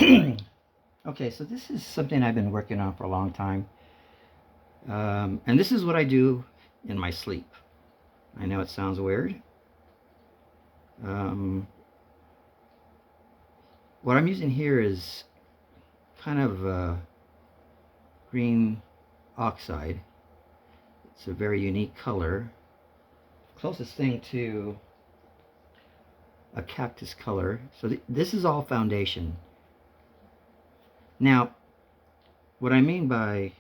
Okay, so this is something I've been working on for a long time. And this is what I do in my sleep. I know it sounds weird. What I'm using here is kind of green oxide. It's a very unique color. Closest thing to a cactus color. So this is all foundation. Now, what I mean by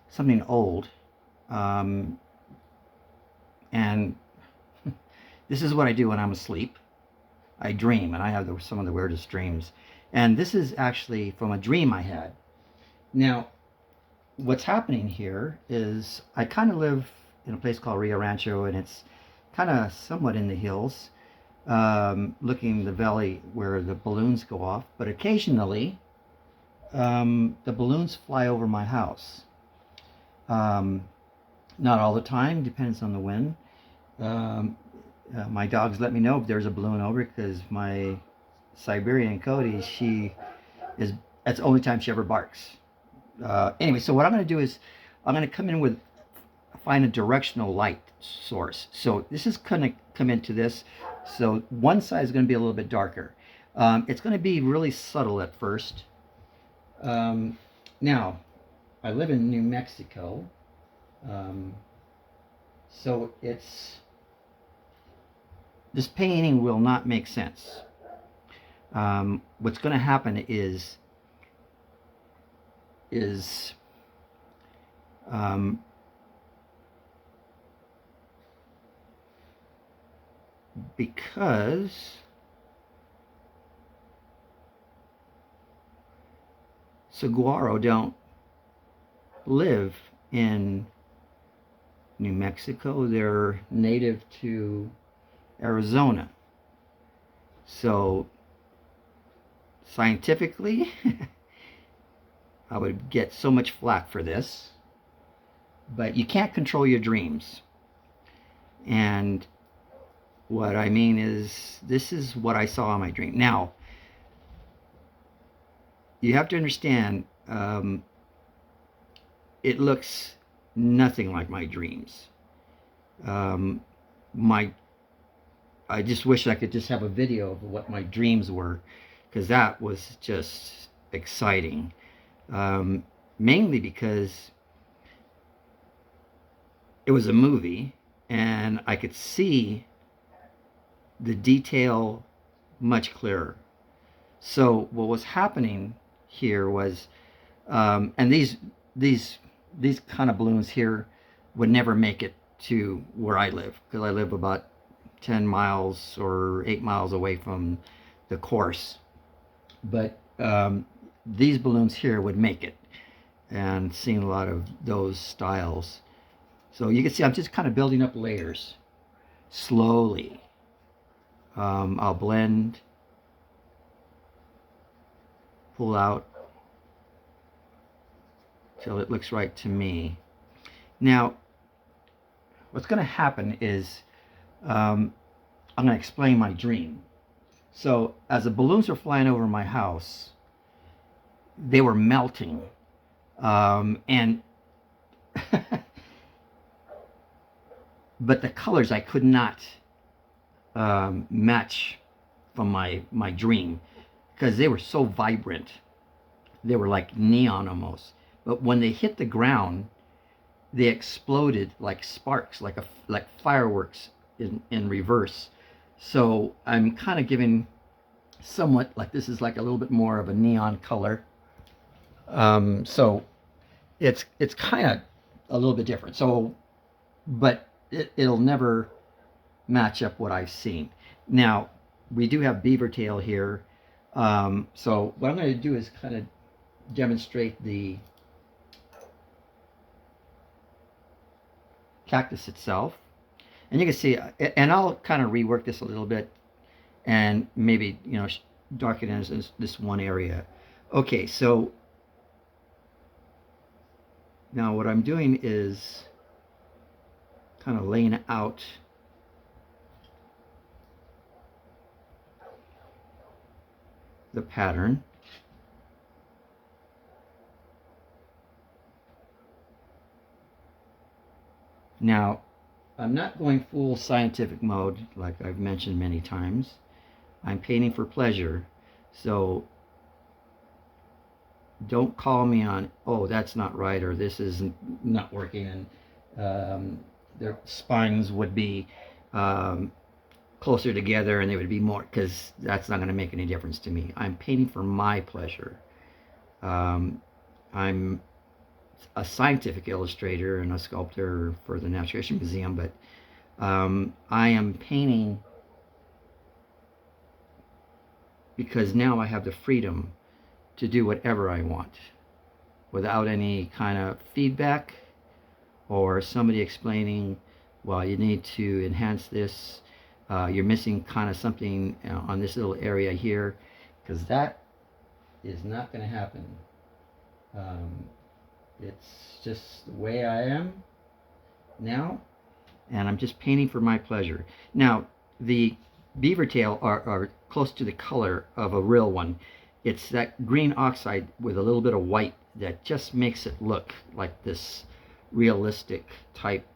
something old, and this is what I do when I'm asleep. I dream, and I have some of the weirdest dreams. And this is actually from a dream I had. Now, what's happening here is I kind of live in a place called Rio Rancho, and it's kind of somewhat in the hills, looking the valley where the balloons go off. But occasionally, the balloons fly over my house. Not all the time, depends on the wind. My dogs let me know if there's a balloon over, because my Siberian Cody, that's the only time she ever barks. Anyway, so what I'm going to do is I'm going to come in with, find a directional light source. So this is going to come into this. So one side is going to be a little bit darker. It's going to be really subtle at first. Now, I live in New Mexico. So this painting will not make sense. What's going to happen is because Saguaro don't live in New Mexico, they're native to Arizona. So scientifically, I would get so much flack for this, but you can't control your dreams. And what I mean is, this is what I saw in my dream. Now, you have to understand, it looks nothing like my dreams. I just wish I could just have a video of what my dreams were, because that was just exciting. Mainly because it was a movie and I could see the detail much clearer. So what was happening here was, and these kind of balloons here would never make it to where I live, because I live about 10 miles or 8 miles away from the course. But these balloons here would make it, and seeing a lot of those styles. So you can see I'm just kind of building up layers slowly. I'll blend, pull out till it looks right to me. Now, what's going to happen is I'm going to explain my dream. So as the balloons were flying over my house, they were melting, and but the colors I could not match from my dream, because they were so vibrant. They were like neon almost. But when they hit the ground, they exploded like sparks, like fireworks in reverse. So I'm kind of giving somewhat like, this is like a little bit more of a neon color. So it's kind of a little bit different. So, but it'll never match up what I've seen. Now, we do have beaver tail here. So what I'm going to do is kind of demonstrate the cactus itself. And you can see, and I'll kind of rework this a little bit and maybe, darken it as this one area. Okay, so now what I'm doing is kind of laying out the pattern. Now, I'm not going full scientific mode like I've mentioned many times. I'm painting for pleasure. So don't call me on, oh, that's not right, or this is not working, and their spines would be closer together and they would be more, because that's not going to make any difference to me. I'm painting for my pleasure. I'm a scientific illustrator and a sculptor for the Natural History Museum, but I am painting because now I have the freedom to do whatever I want without any kind of feedback or somebody explaining, well, you need to enhance this, you're missing kind of something on this little area here, because that is not going to happen. It's just the way I am now, and I'm just painting for my pleasure. Now, the beaver tail are close to the color of a real one. It's that green oxide with a little bit of white that just makes it look like this realistic type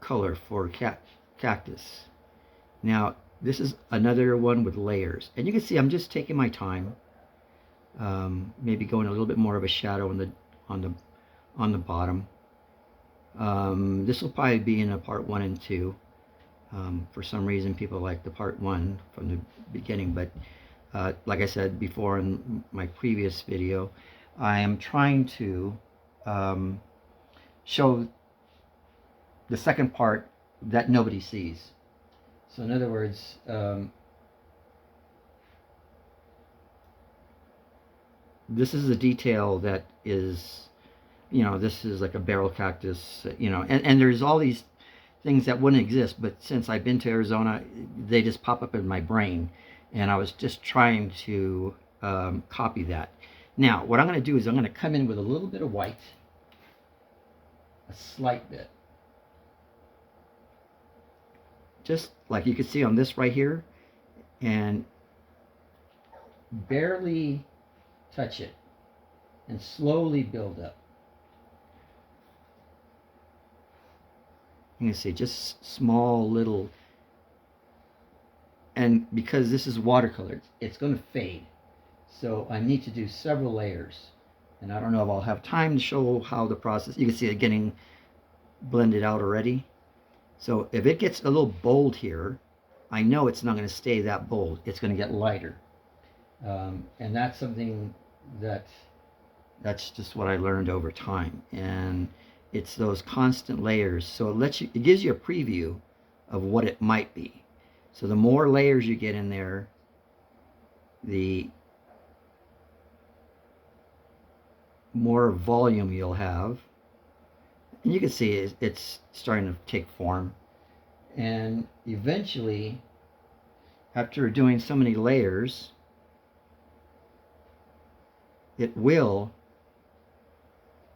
color for cactus. Now, this is another one with layers, and you can see I'm just taking my time, maybe going a little bit more of a shadow on the bottom. This will probably be in a part 1 and 2. For some reason, people like the part 1 from the beginning, but like I said before in my previous video, I am trying to show the second part that nobody sees. So in other words, this is a detail that is, this is like a barrel cactus, and there's all these things that wouldn't exist, but since I've been to Arizona, they just pop up in my brain, and I was just trying to copy that. Now, what I'm going to do is I'm going to come in with a little bit of white, a slight bit. Just like you can see on this right here, and barely touch it, and slowly build up. You can see just small little, and because this is watercolor, it's going to fade. So I need to do several layers, and I don't know if I'll have time to show how the process, you can see it getting blended out already. So if it gets a little bold here, I know it's not going to stay that bold. It's going to get lighter. And that's something that's just what I learned over time. And it's those constant layers. So it gives you a preview of what it might be. So the more layers you get in there, the more volume you'll have. And you can see it's starting to take form. And eventually, after doing so many layers, it will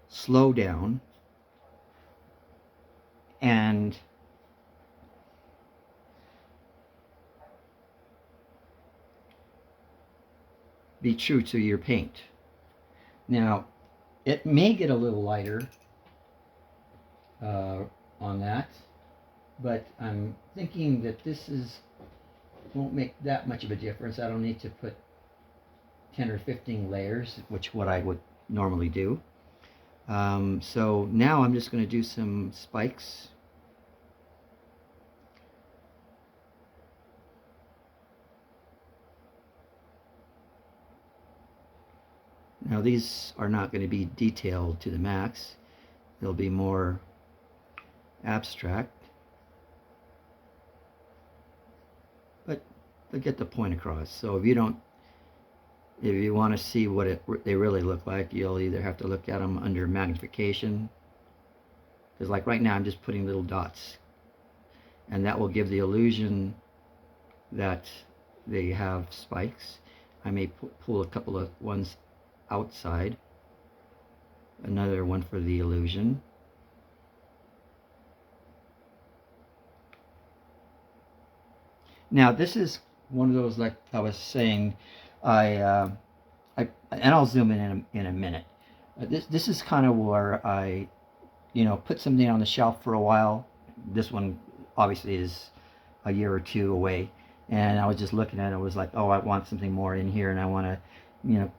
slow down and be true to your paint. Now, it may get a little lighter on that, but I'm thinking that this won't make that much of a difference. I don't need to put 10 or 15 layers, which what I would normally do. So now I'm just going to do some spikes. Now these are not going to be detailed to the max. They'll be more abstract, but they'll get the point across. So if you want to see what they really look like, you'll either have to look at them under magnification, because like right now I'm just putting little dots, and that will give the illusion that they have spikes. I may pull a couple of ones outside, another one for the illusion. Now this is one of those, like I was saying, and I'll zoom in a minute. This is kind of where I, put something on the shelf for a while. This one obviously is a year or two away, and I was just looking at it. I was like, oh, I want something more in here, and I want to,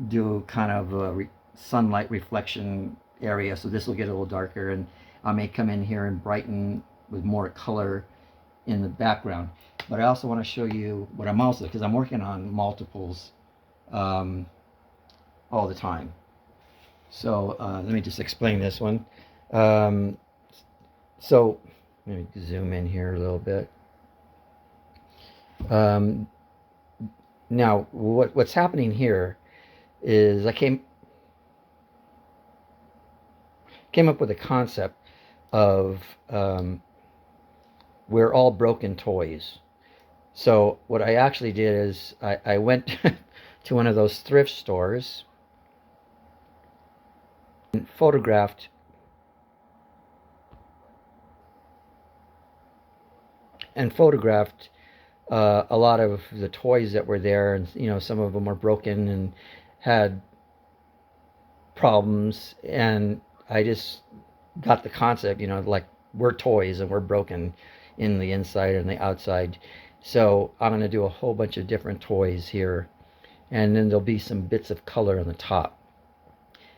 do kind of a sunlight reflection area. So this will get a little darker, and I may come in here and brighten with more color in the background. But I also want to show you what I'm also, because I'm working on multiples all the time. So let me just explain this one. So let me zoom in here a little bit. Now what's happening here is I came up with a concept of we're all broken toys. So what I actually did is I went to one of those thrift stores and photographed a lot of the toys that were there, and some of them were broken and had problems, and I just got the concept, like we're toys and we're broken in the inside and the outside. So I'm going to do a whole bunch of different toys here, and then there'll be some bits of color on the top.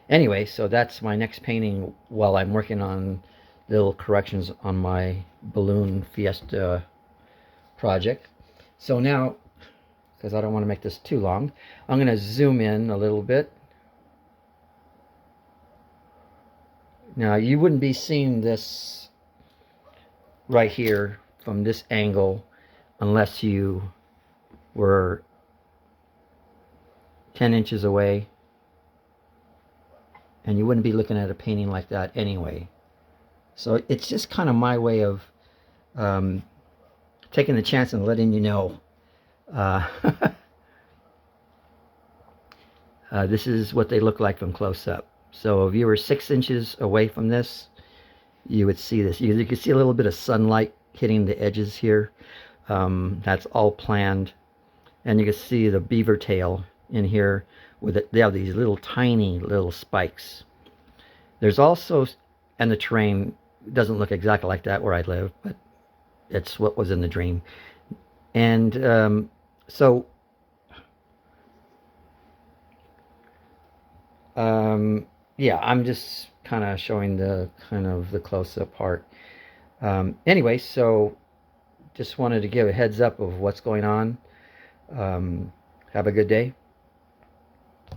Anyway, so that's my next painting while I'm working on little corrections on my balloon fiesta project. So now, because I don't want to make this too long, I'm going to zoom in a little bit. Now you wouldn't be seeing this right here from this angle unless you were 10 inches away, and you wouldn't be looking at a painting like that anyway. So it's just kind of my way of taking the chance and letting you know this is what they look like from close up. So if you were 6 inches away from this, you would see this. You can see a little bit of sunlight hitting the edges here. That's all planned. And you can see the beaver tail in here with it. They have these little tiny little spikes. There's also, and the terrain doesn't look exactly like that where I live, but it's what was in the dream. And yeah, I'm just kind of showing the close-up part. Anyway, so just wanted to give a heads up of what's going on. Have a good day.